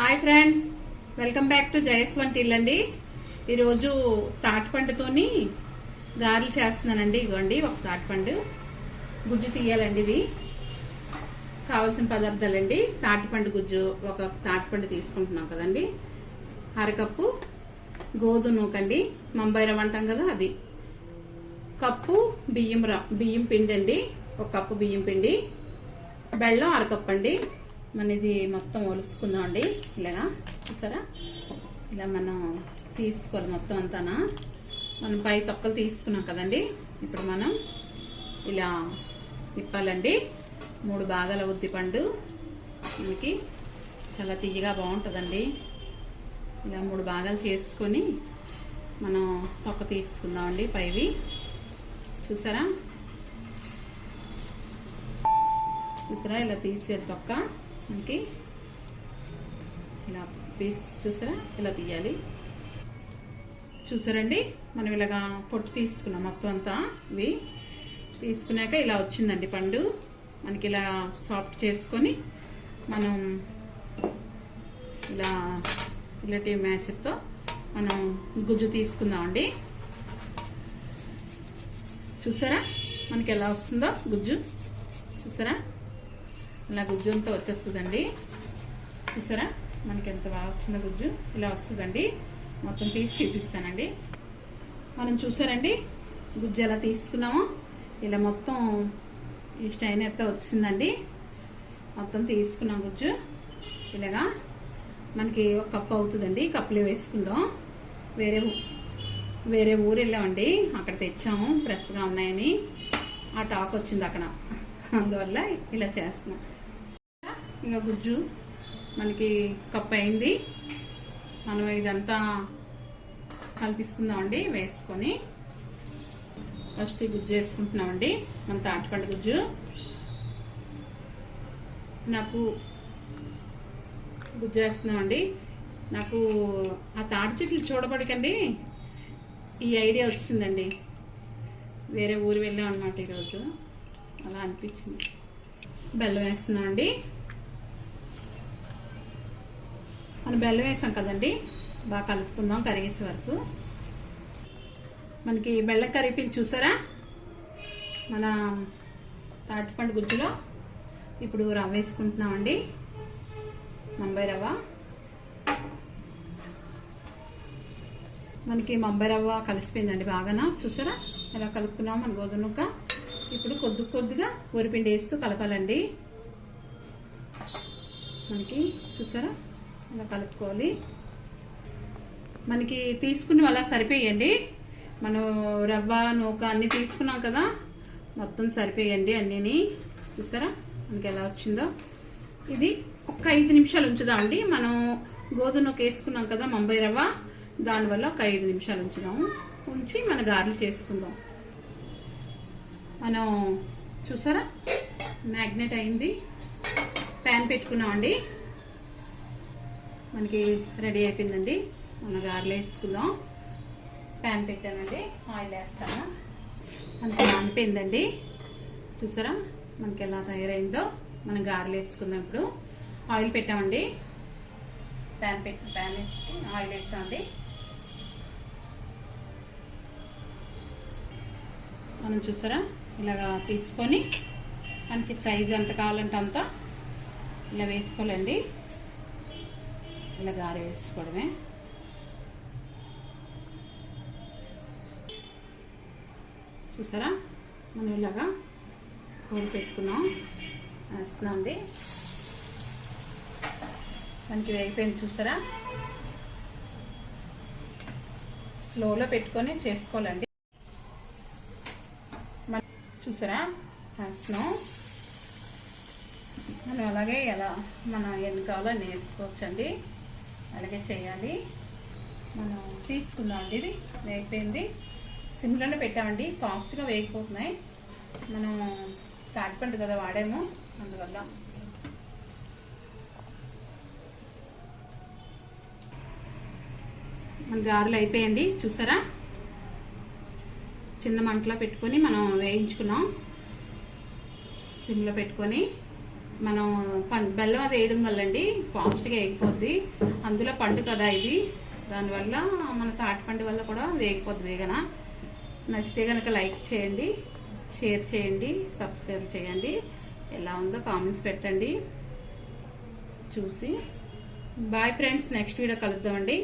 Hi friends, welcome back to Jaya సvantaillu అండి. ఈరోజు తాటిపండుతోని గారెలు చేస్తున్నానండి. ఇగోండి ఒక తాటిపండు గుజ్జు తీయాలండి. ఇది కావాల్సిన పదార్థాలండి. తాటిపండు గుజ్జు ఒక తాటిపండు తీసుకుంటున్నాం కదండి. అరకప్పు గోధుమ నూకండి, ముంబై రవ్వ అంటాం కదా అది. కప్పు బియ్యం పిండి అండి, ఒక కప్పు బియ్యం పిండి. బెల్లం అరకప్పు అండి. మన ఇది మొత్తం ఒలుసుకుందాం అండి. ఇలాగా చూసారా, ఇలా మనం తీసుకోవాలి మొత్తం అంతానా. మనం పై తొక్కలు తీసుకున్నాం కదండి. ఇప్పుడు మనం ఇలా తిప్పాలండి. 3 భాగాల ఉద్దిపండు మనకి చాలా తీయగా బాగుంటుందండి. ఇలా 3 భాగాలు చేసుకొని మనం తొక్క తీసుకుందామండి పైవి. చూసారా చూసారా ఇలా తీసేది తొక్క మనకి. ఇలా చూసారా ఇలా తీయాలి. చూసారండి, మనం ఇలాగా పొట్టు తీసుకున్నాం మొత్తం అంతా. ఇవి తీసుకున్నాక ఇలా వచ్చిందండి పండు. మనకి ఇలా సాఫ్ట్ చేసుకొని మనం ఇలా రిలేటివ్ మ్యాచర్తో మనం గుజ్జు తీసుకుందామండి. చూసారా మనకి ఎలా వస్తుందో గుజ్జు. చూసారా ఇలా గుజ్జు అంతా వచ్చేస్తుందండి. చూసారా మనకి ఎంత బాగా వచ్చిందో గుజ్జు. ఇలా వస్తుందండి. మొత్తం తీసి చూపిస్తానండి. మనం చూసారండి గుజ్జు ఎలా తీసుకున్నామో ఇలా మొత్తం ఈ స్టైన్ అయితే వచ్చిందండి. మొత్తం తీసుకున్నాం గుజ్జు. ఇలాగా మనకి ఒక కప్పు అవుతుందండి. కప్పులో వేసుకుందాం. వేరే ఊరు వెళ్ళామండి, అక్కడ తెచ్చాము. ఫ్రెష్గా ఉన్నాయని ఆ టాక్ వచ్చింది అక్కడ, అందువల్ల ఇలా చేస్తున్నాం. ఇంకా గుజ్జు మనకి కప్పు అయింది. మనం ఇదంతా కలిపిస్తుందామండి. వేసుకొని ఫస్ట్ గుజ్జు వేసుకుంటున్నామండి. మన తాటిపండు గుజ్జు. నాకు గుజ్జు వేస్తున్నామండి. నాకు ఆ తాటి చెట్లు చూడబడికండి ఈ ఐడియా వచ్చిందండి. వేరే ఊరు వెళ్ళాం అనమాట ఈరోజు, అలా అనిపించింది. బెల్లం వేస్తున్నామండి. మనం బెల్లం వేసాం కదండి, బాగా కలుపుకుందాం కరిగేసే వరకు. మనకి బెల్లం కరిగిపోయింది చూసారా మన తాటిపండు గుజ్జులో. ఇప్పుడు రవ్వ వేసుకుంటున్నామండి, ముంబై రవ్వ. మనకి ముంబై రవ్వ కలిసిపోయిందండి బాగానా. చూసారా ఎలా కలుపుకున్నాం మన గోధుమ నూక. ఇప్పుడు కొద్దిగా వరిపిండి వేస్తూ కలపాలండి. మనకి చూసారా ఇలా కలుపుకోవాలి. మనకి తీసుకుని అలా సరిపోయండి. మనం రవ్వ నూక అన్నీ తీసుకున్నాం కదా, మొత్తం సరిపోయండి అన్నీని. చూసారా మనకి ఎలా వచ్చిందో. ఇది ఒక 5 నిమిషాలు ఉంచుదామండి. మనం గోధుమ నూక వేసుకున్నాం కదా ముంబై రవ్వ, దానివల్ల ఒక 5 నిమిషాలు ఉంచుదాము. ఉంచి మన గారెలు చేసుకుందాం. మనం చూసారా మ్యాగ్నెట్ అయింది. ప్యాన్ పెట్టుకున్నామండి. మనకి రెడీ అయిపోయిందండి. మన గారెలు వేసుకుందాం. ప్యాన్ పెట్టానండి, ఆయిల్ వేస్తాను. మనకి నానిపోయిందండి. చూసారా మనకి ఎలా తయారైందో. మనం గారెలు వేసుకుందాం. ఇప్పుడు ఆయిల్ పెట్టామండి. ప్యాన్ పెట్టి ఆయిల్ వేసామండి. మనం చూసారా ఇలాగా తీసుకొని మనకి సైజు ఎంత కావాలంటే అంత ఇలా వేసుకోవాలండి. ఇలా గారె వేసుకోవడమే. చూసారా మనం ఇలాగా కోడి పెట్టుకున్నాం. వేస్తున్నాండి. మనకి వేగిపోయింది చూసారా. స్లోలో పెట్టుకొని చేసుకోవాలండి. చూసారా వేస్తున్నాం. మనం అలాగే ఎలా మనం ఎన్ని కావాలో అన్ని వేసుకోవచ్చండి. అలాగే చేయాలి. మనం తీసుకుందామండి. ఇది వేగిపోయింది. సిమ్లోనే పెట్టామండి. ఫాస్ట్గా వేగిపోతున్నాయి. మనం తాటిపండు కదా వాడాము, అందువల్ల. మన గారెలు అయిపోయండి. చూసారా చిన్న మంటలో పెట్టుకొని మనం వేయించుకున్నాం. సిమ్లో పెట్టుకొని మనం బెల్లం అది వేయడం వల్ల అండి ఫాస్ట్గా వేగిపోద్ది. అందులో పండు కదా ఇది, దానివల్ల మన తాటిపండు వల్ల కూడా వేగిపోద్ది వేగన. నచ్చితే కనుక లైక్ చేయండి, షేర్ చేయండి, సబ్స్క్రైబ్ చేయండి. ఎలా ఉందో కామెంట్స్ పెట్టండి చూసి. బాయ్ ఫ్రెండ్స్, నెక్స్ట్ వీడియో కలుద్దామండి.